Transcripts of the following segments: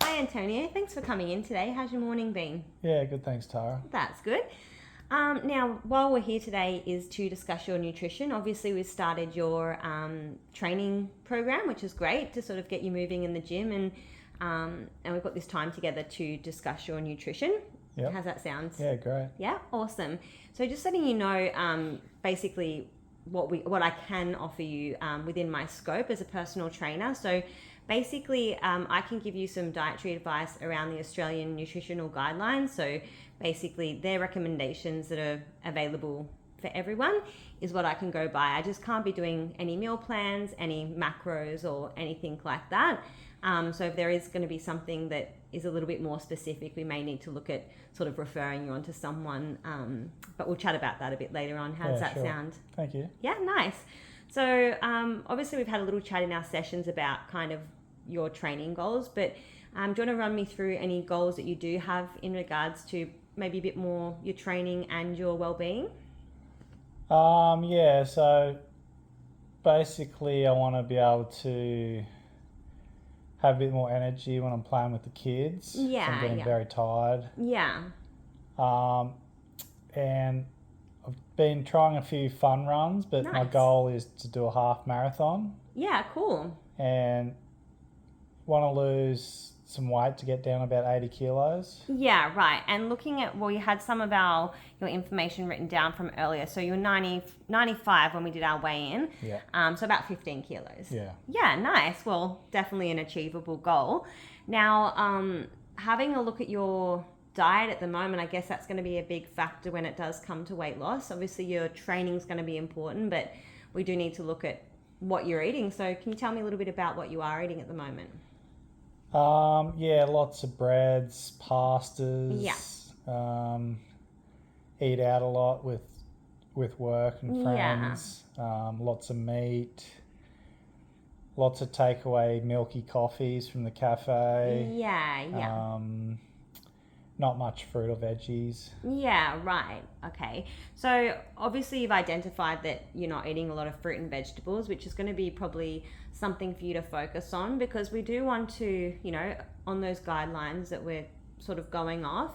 Hi, Antonio. Thanks for coming in today. How's your morning been? Yeah, good. Thanks, Tara. That's good. Now, while we're here today is to discuss your nutrition. Obviously, we've started your training program, which is great to sort of get you moving in the gym, and we've got this time together to discuss your nutrition. Yep. How's that sound? Yeah, great. Yeah, awesome. So just letting you know, basically what I can offer you within my scope as a personal trainer. So basically, I can give you some dietary advice around the Australian nutritional guidelines. So basically, their recommendations that are available for everyone is what I can go by. I just can't be doing any meal plans, any macros, or anything like that. So if there is going to be something that is a little bit more specific, we may need to look at sort of referring you on to someone. But we'll chat about that a bit later on. How does that sound? Thank you. Yeah, nice. So obviously we've had a little chat in our sessions about kind of your training goals, but do you want to run me through any goals that you do have in regards to maybe a bit more your training and your well-being? Yeah, so basically I want to be able to have a bit more energy when I'm playing with the kids. Yeah, I'm getting very tired. Yeah. And I've been trying a few fun runs, but my Nice. goal is to do a half marathon Yeah, cool. and want to lose some weight to get down about 80 kilos. Yeah, right. And looking at, well, you had some of your information written down from earlier. So you were 95 when we did our weigh-in. Yeah. So about 15 kilos. Yeah. Yeah, nice. Well, definitely an achievable goal. Now, having a look at your diet at the moment, I guess that's going to be a big factor when it does come to weight loss. Obviously, your training is going to be important, but we do need to look at what you're eating. So can you tell me a little bit about what you are eating at the moment? Yeah, lots of breads, pastas. Yeah. Eat out a lot with work and Yeah. friends. Lots of meat. Lots of takeaway milky coffees from the cafe. Yeah. Not much fruit or veggies. Yeah, right. Okay. So obviously you've identified that you're not eating a lot of fruit and vegetables, which is going to be probably something for you to focus on, because we do want to, on those guidelines that we're sort of going off,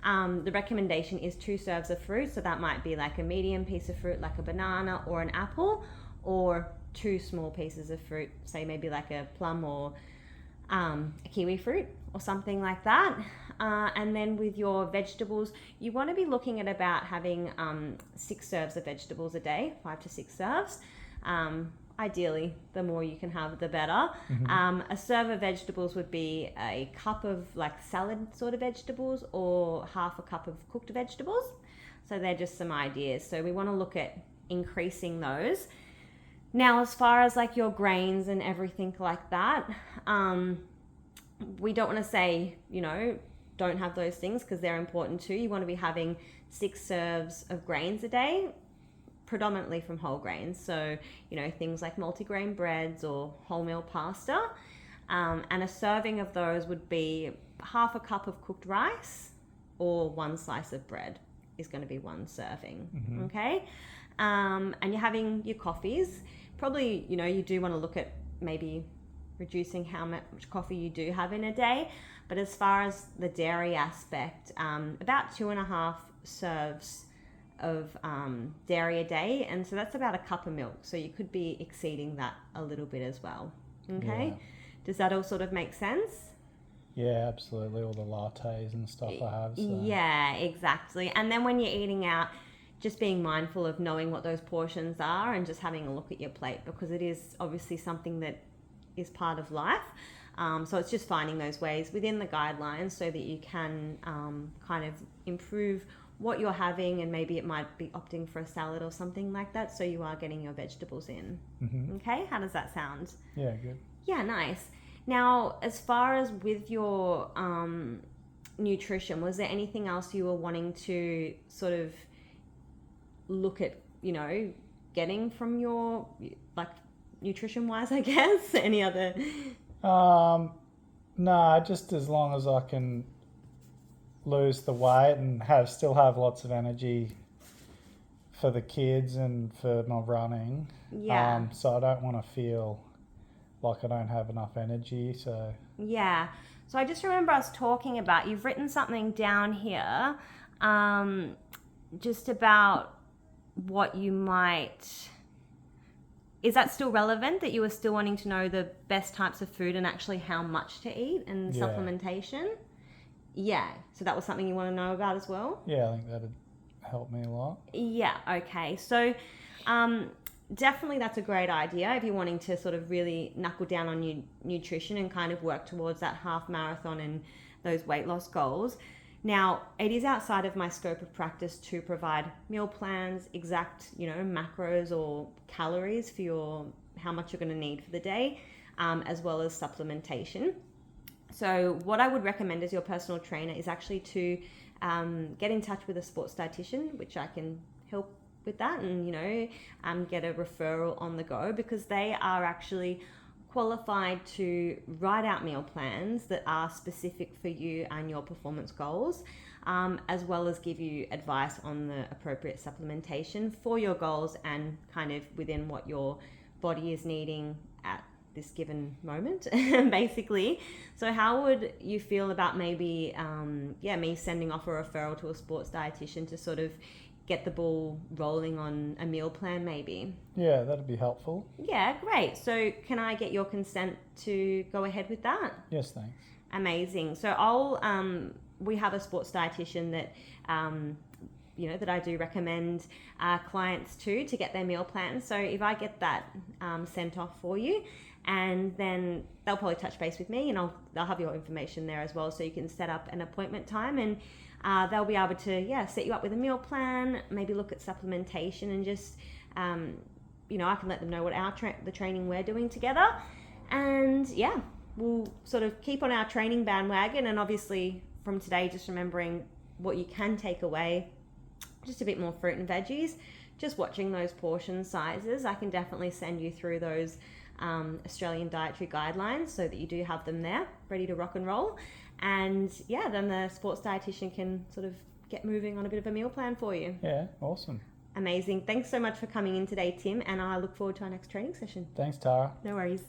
the recommendation is 2 serves of fruit. So that might be like a medium piece of fruit, like a banana or an apple, or 2 small pieces of fruit, say maybe like a plum or a kiwi fruit or something like that. And then with your vegetables, you want to be looking at about having 6 serves of vegetables a day, 5 to 6 serves. Ideally, the more you can have, the better. Mm-hmm. A serve of vegetables would be a cup of like salad sort of vegetables, or half a cup of cooked vegetables. So they're just some ideas. So we want to look at increasing those. Now, as far as like your grains and everything like that, we don't want to say, don't have those things, because they're important too. You want to be having 6 serves of grains a day, predominantly from whole grains. So, things like multigrain breads or wholemeal pasta. And a serving of those would be half a cup of cooked rice, or 1 slice of bread is going to be 1 serving. Mm-hmm. Okay. And you're having your coffees. Probably, you do want to look at maybe reducing how much coffee you do have in a day. But as far as the dairy aspect, about 2.5 serves of dairy a day, and so that's about a cup of milk. So you could be exceeding that a little bit as well. Okay. Yeah. Does that all sort of make sense? Yeah, absolutely. All the lattes and stuff I have. So. Yeah, exactly. And then when you're eating out, just being mindful of knowing what those portions are and just having a look at your plate, because it is obviously something that is part of life. So it's just finding those ways within the guidelines so that you can kind of improve what you're having, and maybe it might be opting for a salad or something like that, so you are getting your vegetables in. Mm-hmm. Okay, how does that sound? Yeah, good. Yeah, nice. Now, as far as with your nutrition, was there anything else you were wanting to sort of look at, getting from your, like, nutrition wise, I guess? Any other? No, just as long as I can lose the weight and still have lots of energy for the kids and for my running. Yeah. So I don't want to feel like I don't have enough energy. So Yeah. So I just remember us talking about, you've written something down here, just about what you might, is that still relevant, that you were still wanting to know the best types of food and actually how much to eat and Yeah. supplementation? Yeah. So that was something you want to know about as well? Yeah, I think that'd help me a lot. Yeah, okay. So definitely that's a great idea if you're wanting to sort of really knuckle down on your nutrition and kind of work towards that half marathon and those weight loss goals. Now, it is outside of my scope of practice to provide meal plans, exact, macros or calories for how much you're going to need for the day, as well as supplementation. So what I would recommend as your personal trainer is actually to get in touch with a sports dietitian, which I can help with that, and get a referral on the go, because they are actually qualified to write out meal plans that are specific for you and your performance goals, as well as give you advice on the appropriate supplementation for your goals and kind of within what your body is needing at this given moment, basically. So how would you feel about maybe me sending off a referral to a sports dietitian to sort of get the ball rolling on a meal plan maybe? Yeah, that'd be helpful. Yeah, great. So can I get your consent to go ahead with that? Yes, thanks. Amazing. So we have a sports dietitian that that I do recommend clients to get their meal plans. So if I get that sent off for you, and then they'll probably touch base with me, and they'll have your information there as well, so you can set up an appointment time, and they'll be able to set you up with a meal plan, maybe look at supplementation, and just I can let them know what the training we're doing together, and we'll sort of keep on our training bandwagon. And obviously from today, just remembering what you can take away, just a bit more fruit and veggies, just watching those portion sizes. I can definitely send you through those Australian dietary guidelines so that you do have them there ready to rock and roll. And then the sports dietitian can sort of get moving on a bit of a meal plan for you. Yeah, awesome. Amazing. Thanks so much for coming in today, Tim, and I look forward to our next training session. Thanks, Tara. No worries.